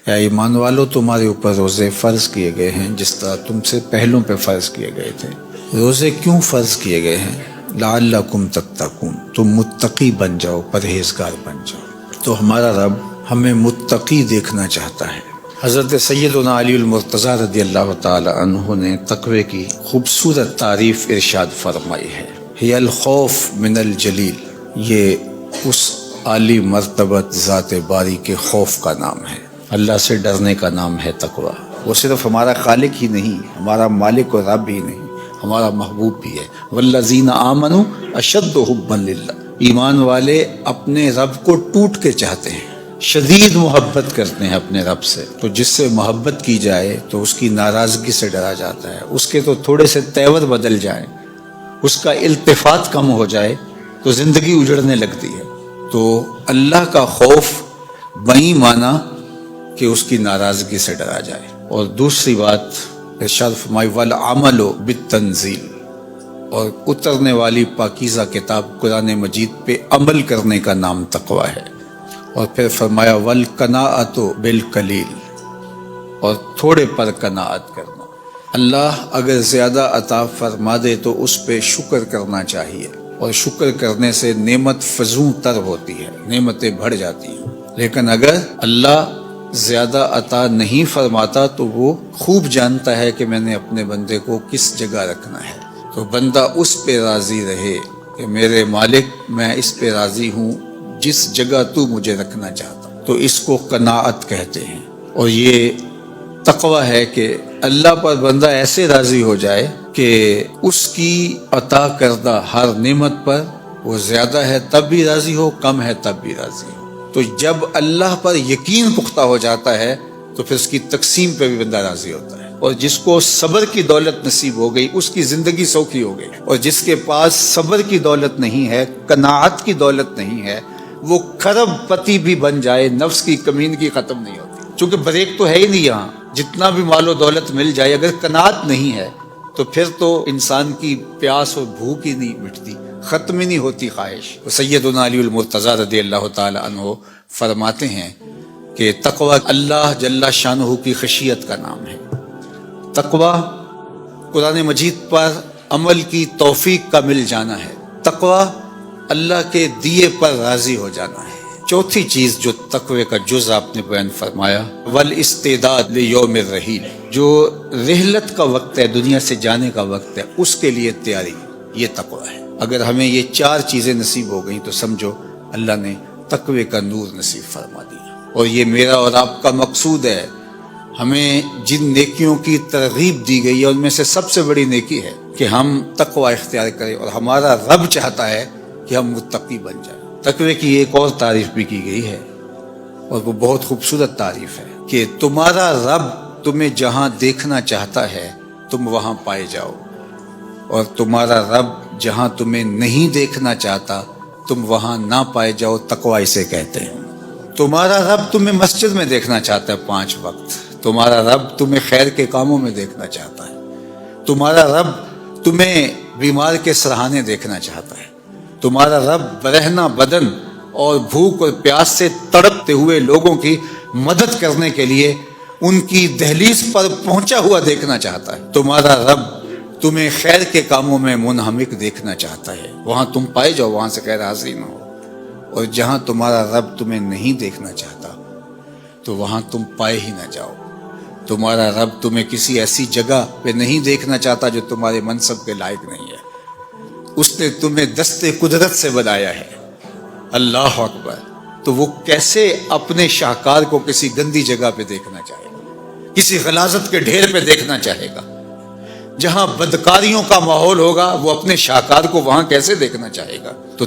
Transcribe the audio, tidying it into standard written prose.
یا ایمان والو تمہارے اوپر روزے فرض کیے گئے ہیں جس طرح تم سے پہلوں پہ فرض کیے گئے تھے۔ روزے کیوں فرض کیے گئے ہیں؟ لعلکم تتقون، تم متقی بن جاؤ، پرہیزگار بن جاؤ۔ تو ہمارا رب ہمیں متقی دیکھنا چاہتا ہے۔ حضرت سیدنا علی المرتضیٰ رضی اللہ تعالی عنہ نے تقوی کی خوبصورت تعریف ارشاد فرمائی ہے، ہی الخوف من الجلیل، یہ اس عالی مرتبت ذات باری کے خوف کا نام ہے، اللہ سے ڈرنے کا نام ہے تقوی۔ وہ صرف ہمارا خالق ہی نہیں، ہمارا مالک و رب ہی نہیں، ہمارا محبوب بھی ہے۔ والذین آمنوا اشد حبا للہ، ایمان والے اپنے رب کو ٹوٹ کے چاہتے ہیں، شدید محبت کرتے ہیں اپنے رب سے۔ تو جس سے محبت کی جائے تو اس کی ناراضگی سے ڈرا جاتا ہے، اس کے تو تھوڑے سے تیور بدل جائیں، اس کا التفات کم ہو جائے تو زندگی اجڑنے لگتی ہے۔ تو اللہ کا خوف وہی مانا کہ اس کی ناراضگی سے ڈرا جائے۔ اور دوسری بات ارشاد فرمائی والعمل بالتنزیل، اور اترنے والی پاکیزہ کتاب قرآن مجید پہ عمل کرنے کا نام تقوی ہے۔ اور پھر فرمایا والقناعۃ بالقلیل، اور تھوڑے پر قناعت کرنا۔ اللہ اگر زیادہ عطا فرما دے تو اس پہ شکر کرنا چاہیے، اور شکر کرنے سے نعمت فزوں تر ہوتی ہے، نعمتیں بڑھ جاتی ہیں۔ لیکن اگر اللہ زیادہ عطا نہیں فرماتا تو وہ خوب جانتا ہے کہ میں نے اپنے بندے کو کس جگہ رکھنا ہے، تو بندہ اس پہ راضی رہے کہ میرے مالک میں اس پہ راضی ہوں جس جگہ تو مجھے رکھنا چاہتا، تو اس کو قناعت کہتے ہیں۔ اور یہ تقوی ہے کہ اللہ پر بندہ ایسے راضی ہو جائے کہ اس کی عطا کردہ ہر نعمت پر وہ زیادہ ہے تب بھی راضی ہو، کم ہے تب بھی راضی ہو۔ تو جب اللہ پر یقین پختہ ہو جاتا ہے تو پھر اس کی تقسیم پہ بھی بندہ راضی ہوتا ہے۔ اور جس کو صبر کی دولت نصیب ہو گئی اس کی زندگی سوکھی ہو گئی، اور جس کے پاس صبر کی دولت نہیں ہے، قناعت کی دولت نہیں ہے، وہ کھرب پتی بھی بن جائے، نفس کی کمینگی ختم نہیں ہوتی، چونکہ بریک تو ہے ہی نہیں یہاں۔ جتنا بھی مال و دولت مل جائے اگر قناعت نہیں ہے تو پھر تو انسان کی پیاس اور بھوک ہی نہیں مٹتی، ختم ہی نہیں ہوتی خواہش۔ سیدنا علی المرتضیٰ رضی اللہ تعالی عنہ فرماتے ہیں کہ تقوی اللہ جل شانہ کی خشیت کا نام ہے۔ تقوی قرآن مجید پر عمل کی توفیق کا مل جانا ہے، تقوی اللہ کے دیے پر راضی ہو جانا ہے۔ چوتھی چیز جو تقوی کا جز آپ نے بیان فرمایا، والاستعداد لیوم الرحیل، جو رحلت کا وقت ہے، دنیا سے جانے کا وقت ہے، اس کے لیے تیاری، یہ تقوی ہے۔ اگر ہمیں یہ چار چیزیں نصیب ہو گئیں تو سمجھو اللہ نے تقوی کا نور نصیب فرما دیا۔ اور یہ میرا اور آپ کا مقصود ہے، ہمیں جن نیکیوں کی ترغیب دی گئی ہے ان میں سے سب سے بڑی نیکی ہے کہ ہم تقوی اختیار کریں، اور ہمارا رب چاہتا ہے کہ ہم متقی بن جائیں۔ تقوی کی ایک اور تعریف بھی کی گئی ہے، اور وہ بہت خوبصورت تعریف ہے کہ تمہارا رب تمہیں جہاں دیکھنا چاہتا ہے تم وہاں پائے جاؤ، اور تمہارا رب جہاں تمہیں نہیں دیکھنا چاہتا تم وہاں نہ پائے جاؤ، تقوی اسے کہتے ہیں۔ تمہارا رب تمہیں مسجد میں دیکھنا چاہتا ہے 5 وقت، تمہارا رب تمہیں خیر کے کاموں میں دیکھنا چاہتا ہے، تمہارا رب تمہیں بیمار کے سرہانے دیکھنا چاہتا ہے، تمہارا رب برہنہ بدن اور بھوک اور پیاس سے تڑپتے ہوئے لوگوں کی مدد کرنے کے لیے ان کی دہلیز پر پہنچا ہوا دیکھنا چاہتا ہے، تمہارا رب تمہیں خیر کے کاموں میں منہمک دیکھنا چاہتا ہے، وہاں تم پائے جاؤ، وہاں سے خیر حاصل نہ ہو۔ اور جہاں تمہارا رب تمہیں نہیں دیکھنا چاہتا تو وہاں تم پائے ہی نہ جاؤ۔ تمہارا رب تمہیں کسی ایسی جگہ پہ نہیں دیکھنا چاہتا جو تمہارے منصب کے لائق نہیں ہے، اس نے تمہیں دستے قدرت سے بنایا ہے، اللہ اکبر۔ تو وہ کیسے اپنے شاہکار کو کسی گندی جگہ پہ دیکھنا چاہے گا، کسی غلاظت کے ڈھیر پہ دیکھنا چاہے گا؟ جہاں بدکاریوں کا ماحول ہوگا وہ اپنے شاہکار کو وہاں کیسے دیکھنا چاہے گا؟ تو